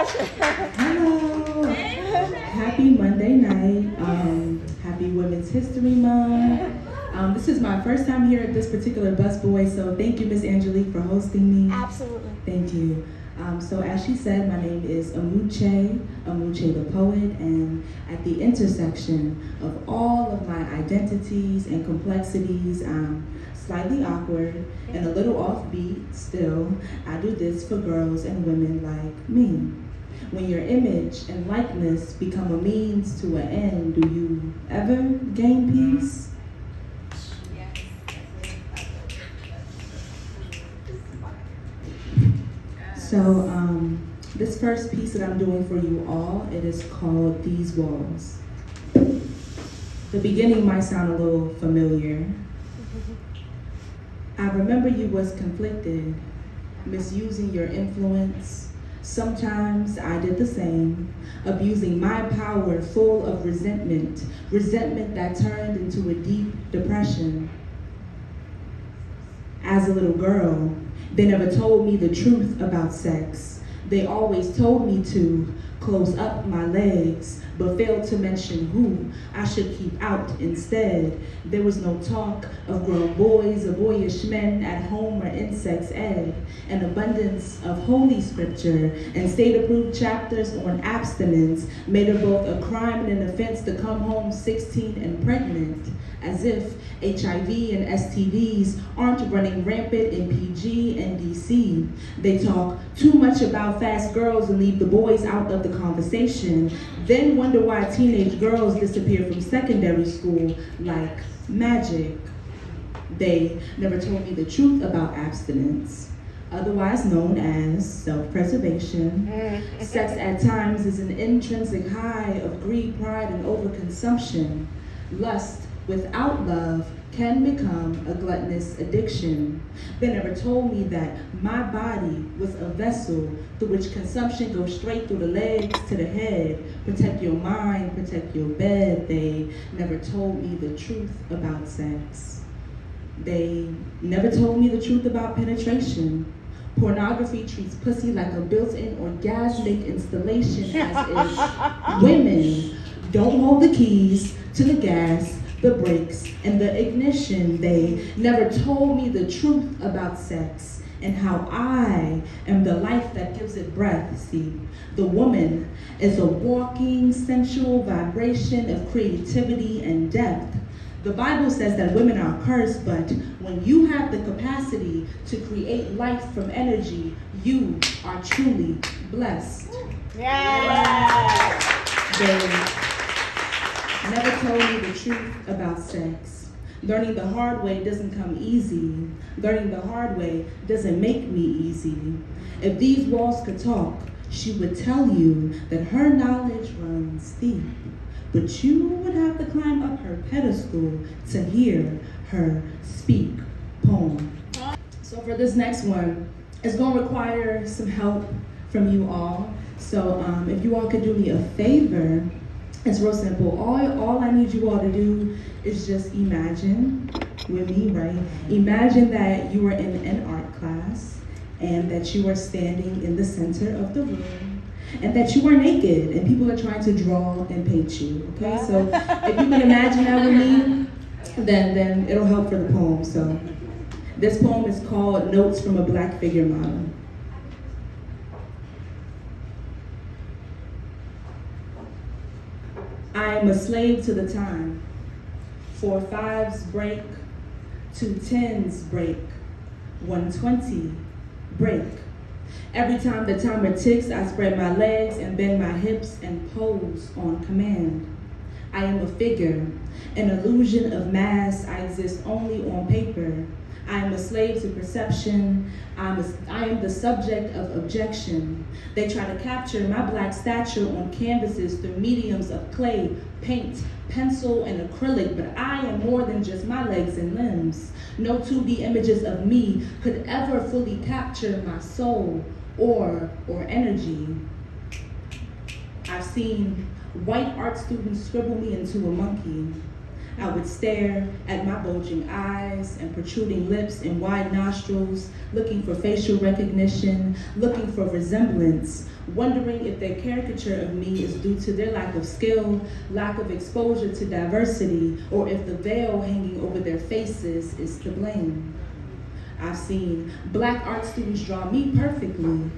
Hello. Happy Monday night. Happy Women's History Month. This is my first time here at this particular Busboys, so thank you, Miss Angelique, for hosting me. Absolutely. Thank you. So as she said, my name is Amuche, Amuche the poet, and at the intersection of all of my identities and complexities, I'm slightly awkward and a little offbeat still. I do this for girls and women like me. When your image and likeness become a means to an end, do you ever gain peace? So this first piece that I'm doing for you all, it is called These Walls. The beginning might sound a little familiar. I remember you was conflicted, misusing your influence. Sometimes I did the same, abusing my power full of resentment that turned into a deep depression. As a little girl, they never told me the truth about sex. They always told me to close up my legs, but failed to mention who I should keep out instead. There was no talk of grown boys or boyish men at home or in sex ed. An abundance of holy scripture and state-approved chapters on abstinence made it both a crime and an offense to come home 16 and pregnant, as if HIV and STDs aren't running rampant in PG and DC. They talk too much about fast girls and leave the boys out of the conversation, then wonder why teenage girls disappear from secondary school like magic. They never told me the truth about abstinence, otherwise known as self-preservation. Sex at times is an intrinsic high of greed, pride, and overconsumption. Lust without love can become a gluttonous addiction. They never told me that my body was a vessel through which consumption goes straight through the legs to the head. Protect your mind, protect your bed. They never told me the truth about sex. They never told me the truth about penetration. Pornography treats pussy like a built-in orgasmic installation, as if women don't hold the keys to the gas, the brakes, and the ignition. They never told me the truth about sex and how I am the life that gives it breath. See, the woman is a walking sensual vibration of creativity and depth. The Bible says that women are cursed, but when you have the capacity to create life from energy, you are truly blessed. Yeah. They never told me the truth about sex. Learning the hard way doesn't come easy. Learning the hard way doesn't make me easy. If these walls could talk, she would tell you that her knowledge runs deep. But you would have to climb up her pedestal to hear her speak poem. So for this next one, it's gonna require some help from you all. So if you all could do me a favor, it's real simple. All I need you all to do is just imagine with me, right? Imagine that you are in an art class and that you are standing in the center of the room and that you are naked and people are trying to draw and paint you, okay? So if you can imagine that with me, then it'll help for the poem. So this poem is called Notes from a Black Figure Model. I am a slave to the time. 4 5s break, 2 10s break, 120 break. Every time the timer ticks, I spread my legs and bend my hips and pose on command. I am a figure, an illusion of mass. I exist only on paper. I am a slave to perception. I am the subject of objection. They try to capture my black stature on canvases through mediums of clay, paint, pencil, and acrylic, but I am more than just my legs and limbs. No 2D images of me could ever fully capture my soul or energy. I've seen white art students scribble me into a monkey. I would stare at my bulging eyes and protruding lips and wide nostrils, looking for facial recognition, looking for resemblance, wondering if their caricature of me is due to their lack of skill, lack of exposure to diversity, or if the veil hanging over their faces is to blame. I've seen Black art students draw me perfectly.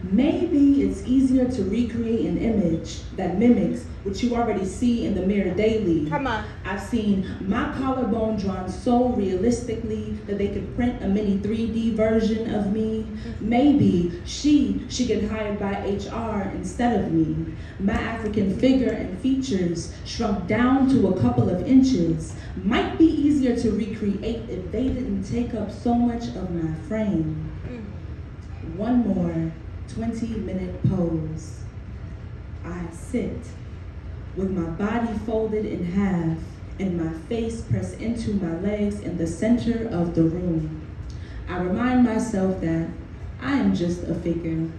Maybe it's easier to recreate an image that mimics what you already see in the mirror daily. Come on. I've seen my collarbone drawn so realistically that they could print a mini 3D version of me. Maybe she should get hired by HR instead of me. My African figure and features shrunk down to a couple of inches might be easier to recreate if they didn't take up so much of my frame. One more 20-minute pose. I sit with my body folded in half and my face pressed into my legs in the center of the room. I remind myself that I am just a figure.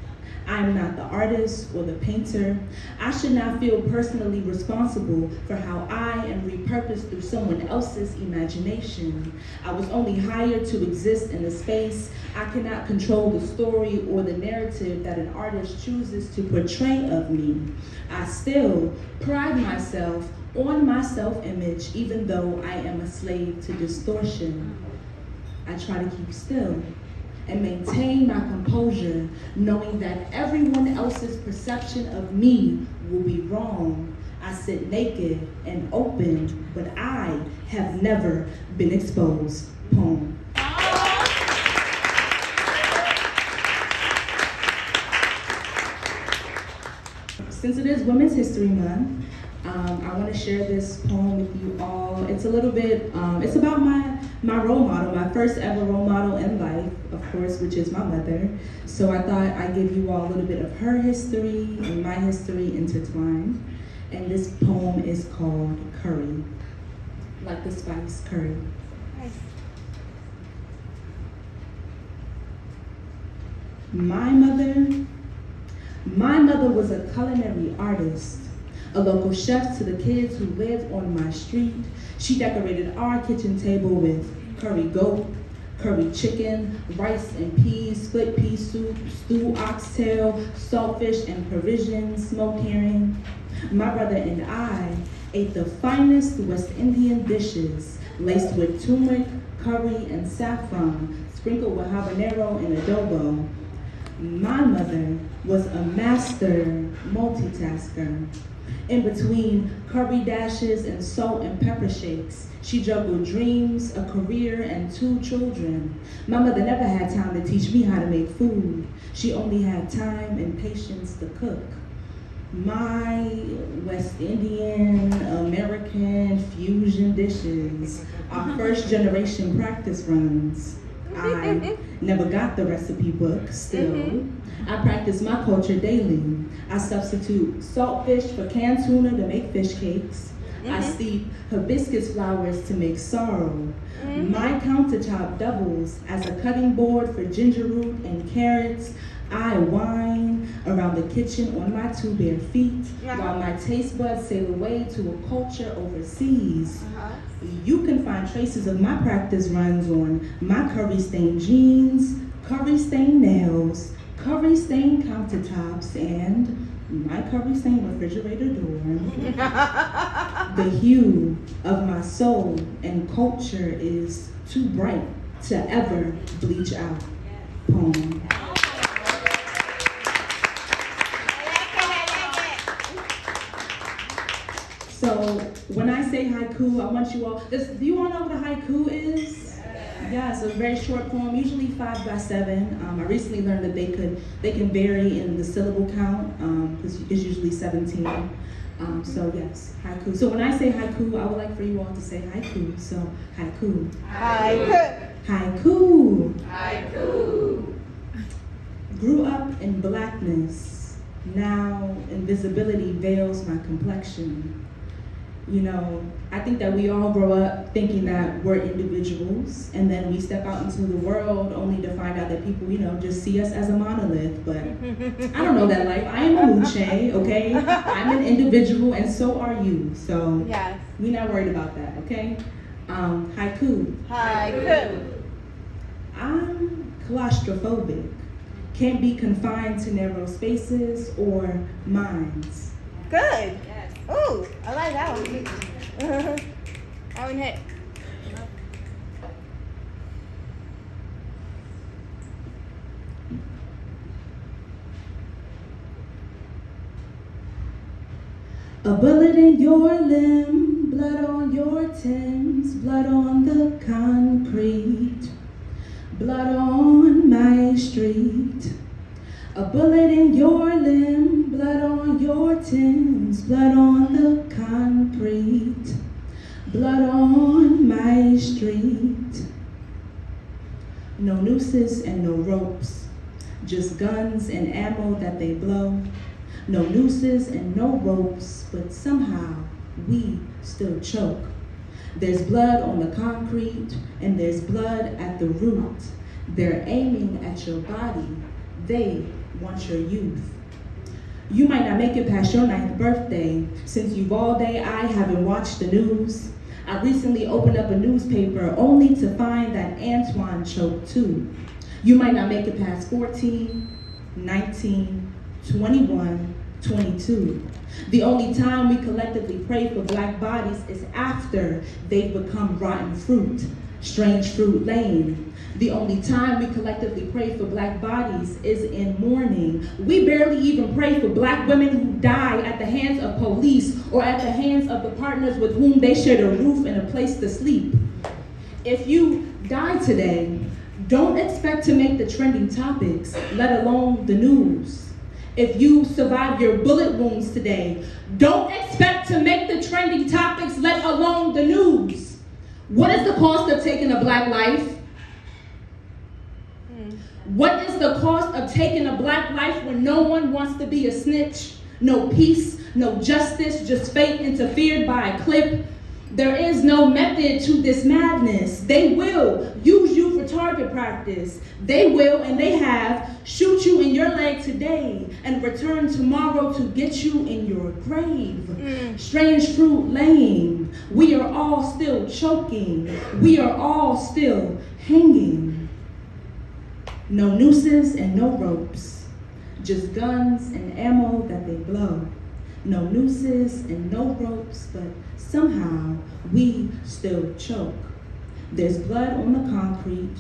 I am not the artist or the painter. I should not feel personally responsible for how I am repurposed through someone else's imagination. I was only hired to exist in a space. I cannot control the story or the narrative that an artist chooses to portray of me. I still pride myself on my self-image, even though I am a slave to distortion. I try to keep still and maintain my composure, knowing that everyone else's perception of me will be wrong. I sit naked and open, but I have never been exposed. Poem. Since it is Women's History Month, I want to share this poem with you all. It's a little bit, it's about my role model, my first ever role model in life, of course, which is my mother. So I thought I'd give you all a little bit of her history and my history intertwined. And this poem is called Curry, like the spice curry. My mother was a culinary artist, a local chef to the kids who lived on my street. She decorated our kitchen table with curry goat, curry chicken, rice and peas, split pea soup, stewed oxtail, saltfish and Parisian smoked herring. My brother and I ate the finest West Indian dishes, laced with turmeric, curry, and saffron, sprinkled with habanero and adobo. My mother was a master multitasker. In between curry dashes and salt and pepper shakes, she juggled dreams, a career, and 2 children. My mother never had time to teach me how to make food. She only had time and patience to cook. My West Indian, American fusion dishes are first generation practice runs. I never got the recipe book, still. I practice my culture daily. I substitute saltfish for canned tuna to make fish cakes. I steep hibiscus flowers to make sorrel. My countertop doubles as a cutting board for ginger root and carrots. I whine around the kitchen on my 2 bare feet while my taste buds sail away to a culture overseas. You can find traces of my practice runs on my curry-stained jeans, curry-stained nails, curry-stained countertops, and my curry-stained refrigerator door. The hue of my soul and culture is too bright to ever bleach out. Poem. So when I say haiku, I want you all, do you all know what a haiku is? Yeah, so it's a very short poem, usually 5 by 7. I recently learned that they can vary in the syllable count, because it's usually 17. So yes, haiku. So when I say haiku, I would like for you all to say haiku. So haiku. Haiku. Haiku. Haiku. Grew up in blackness. Now invisibility veils my complexion. You know, I think that we all grow up thinking that we're individuals, and then we step out into the world only to find out that people, you know, just see us as a monolith. But I don't know that life. I am Amuche, okay? I'm an individual, and so are you. So Yes. we're not worried about that, okay? Haiku. Haiku. I'm claustrophobic. Can't be confined to narrow spaces or minds. Good. Ooh, I like that one. That one hit. A bullet in your limb, blood on your Timbs, blood on the concrete, blood on my street. A bullet in your limb, blood on your Timbs, blood on the concrete, blood on my street. No nooses and no ropes, just guns and ammo that they blow. No nooses and no ropes, but somehow we still choke. There's blood on the concrete and there's blood at the root. They're aiming at your body, they want your youth. You might not make it past your 9th birthday. Since you've all day, I haven't watched the news. I recently opened up a newspaper only to find that Antoine choked too. You might not make it past 14, 19, 21, 22. The only time we collectively pray for black bodies is after they've become rotten fruit, strange fruit lane. The only time we collectively pray for black bodies is in mourning. We barely even pray for black women who die at the hands of police or at the hands of the partners with whom they shared a roof and a place to sleep. If you die today, don't expect to make the trending topics, let alone the news. If you survive your bullet wounds today, don't expect to make the trending topics, let alone the news. What is the cost of taking a black life? What is the cost of taking a black life when no one wants to be a snitch? No peace, no justice, just fate interfered by a clip. There is no method to this madness. They will use you for target practice. They will, and they have, shoot you in your leg today and return tomorrow to get you in your grave. Strange fruit lane. We are all still choking. We are all still hanging. No nooses and no ropes, just guns and ammo that they blow. No nooses and no ropes, but somehow we still choke. There's blood on the concrete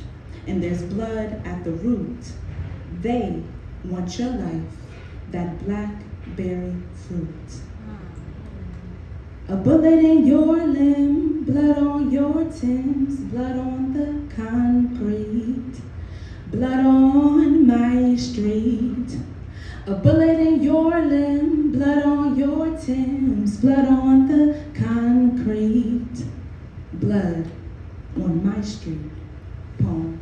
and there's blood at the root. They want your life, that blackberry fruit. A bullet in your limb, blood on your Timbs, blood on the concrete, blood on my street. A bullet in your limb, blood on your Timbs, blood on the concrete, blood on my street. Poem.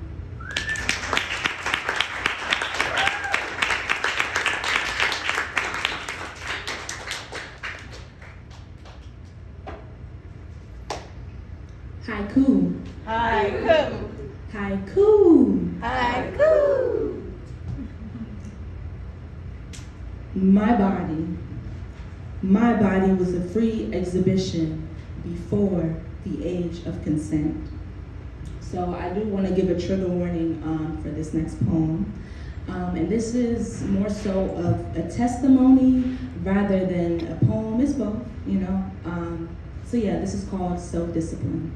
Haiku. Haiku. Haiku. Haiku. My body was a free exhibition before the age of consent. So I do want to give a trigger warning for this next poem. And this is more so of a testimony rather than a poem. It's both, you know. So yeah, this is called Self-Discipline.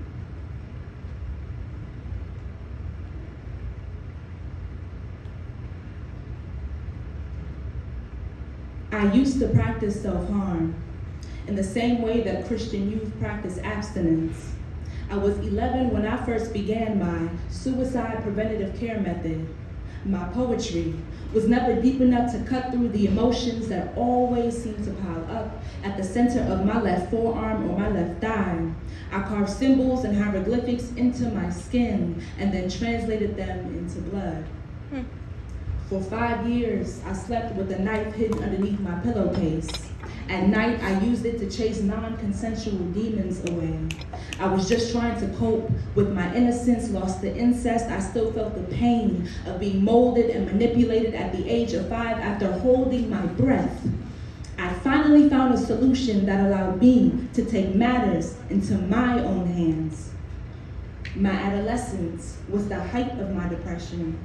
I used to practice self-harm in the same way that Christian youth practice abstinence. I was 11 when I first began my suicide preventative care method. My poetry was never deep enough to cut through the emotions that always seem to pile up at the center of my left forearm or my left thigh. I carved symbols and hieroglyphics into my skin and then translated them into blood. For 5 years, I slept with a knife hidden underneath my pillowcase. At night, I used it to chase non-consensual demons away. I was just trying to cope with my innocence, lost to incest. I still felt the pain of being molded and manipulated at the age of 5 after holding my breath. I finally found a solution that allowed me to take matters into my own hands. My adolescence was the height of my depression.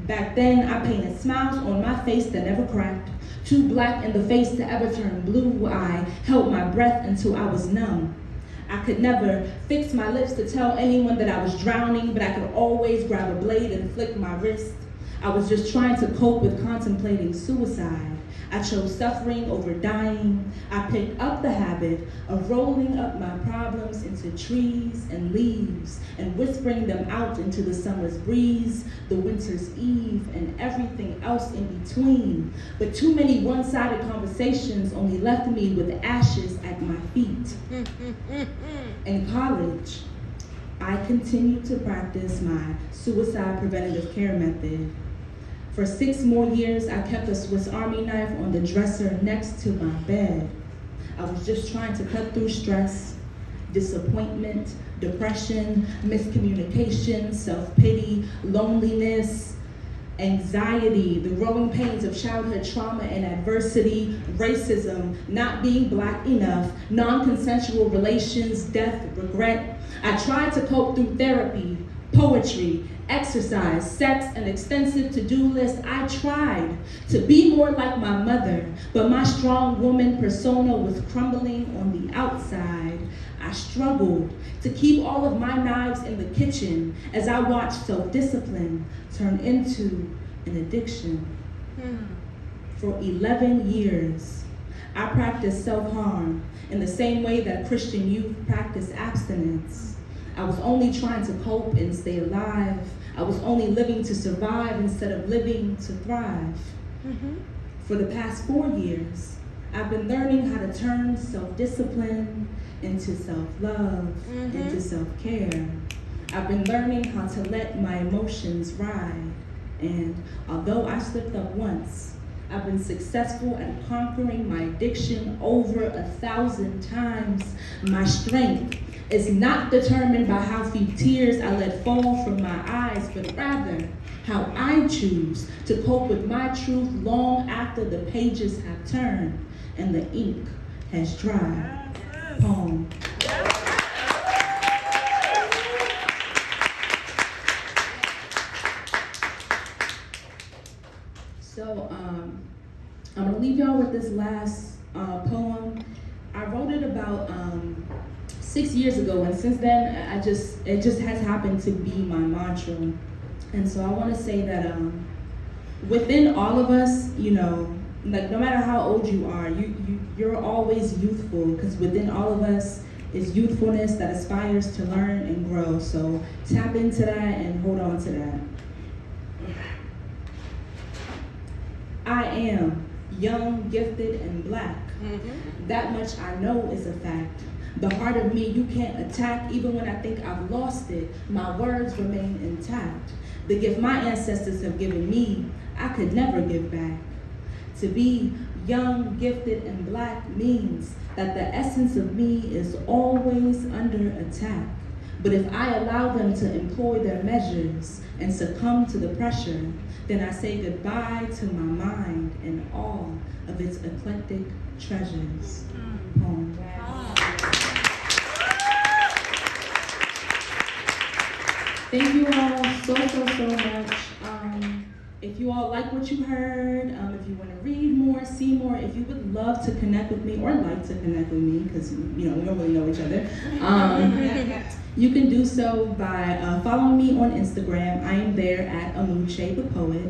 Back then, I painted smiles on my face that never cracked, too black in the face to ever turn blue. I held my breath until I was numb. I could never fix my lips to tell anyone that I was drowning, but I could always grab a blade and flick my wrist. I was just trying to cope with contemplating suicide. I chose suffering over dying. I picked up the habit of rolling up my problems into trees and leaves and whispering them out into the summer's breeze, the winter's eve, and everything else in between. But too many one-sided conversations only left me with ashes at my feet. In college, I continued to practice my suicide preventative care method. For 6 more years, I kept a Swiss Army knife on the dresser next to my bed. I was just trying to cut through stress, disappointment, depression, miscommunication, self-pity, loneliness, anxiety, the growing pains of childhood trauma and adversity, racism, not being black enough, non-consensual relations, death, regret. I tried to cope through therapy, poetry, exercise, sex, an extensive to-do list. I tried to be more like my mother, but my strong woman persona was crumbling on the outside. I struggled to keep all of my knives in the kitchen as I watched self-discipline turn into an addiction. For 11 years, I practiced self-harm in the same way that Christian youth practice abstinence. I was only trying to cope and stay alive. I was only living to survive instead of living to thrive. For the past 4 years, I've been learning how to turn self-discipline into self-love, into self-care. I've been learning how to let my emotions ride. And although I slipped up once, I've been successful at conquering my addiction over 1,000 times. My strength is not determined by how few tears I let fall from my eyes, but rather how I choose to cope with my truth long after the pages have turned and the ink has dried. Poem. So I'm gonna leave y'all with this last poem. I wrote it about 6 years ago, and since then, it just has happened to be my mantra. And so I want to say that within all of us, you know, like no matter how old you are, you're always youthful, because within all of us is youthfulness that aspires to learn and grow. So tap into that and hold on to that. I am young, gifted, and black. That much I know is a fact. The heart of me you can't attack. Even when I think I've lost it, my words remain intact. The gift my ancestors have given me, I could never give back. To be young, gifted, and black means that the essence of me is always under attack. But if I allow them to employ their measures and succumb to the pressure, then I say goodbye to my mind and all of its eclectic treasures. Poem. Thank you all so much. If you all like what you heard, if you want to read more, see more, if you would love to connect with me or like to connect with me, because we don't really know each other, you can do so by following me on Instagram. I am there at Amuche the Poet.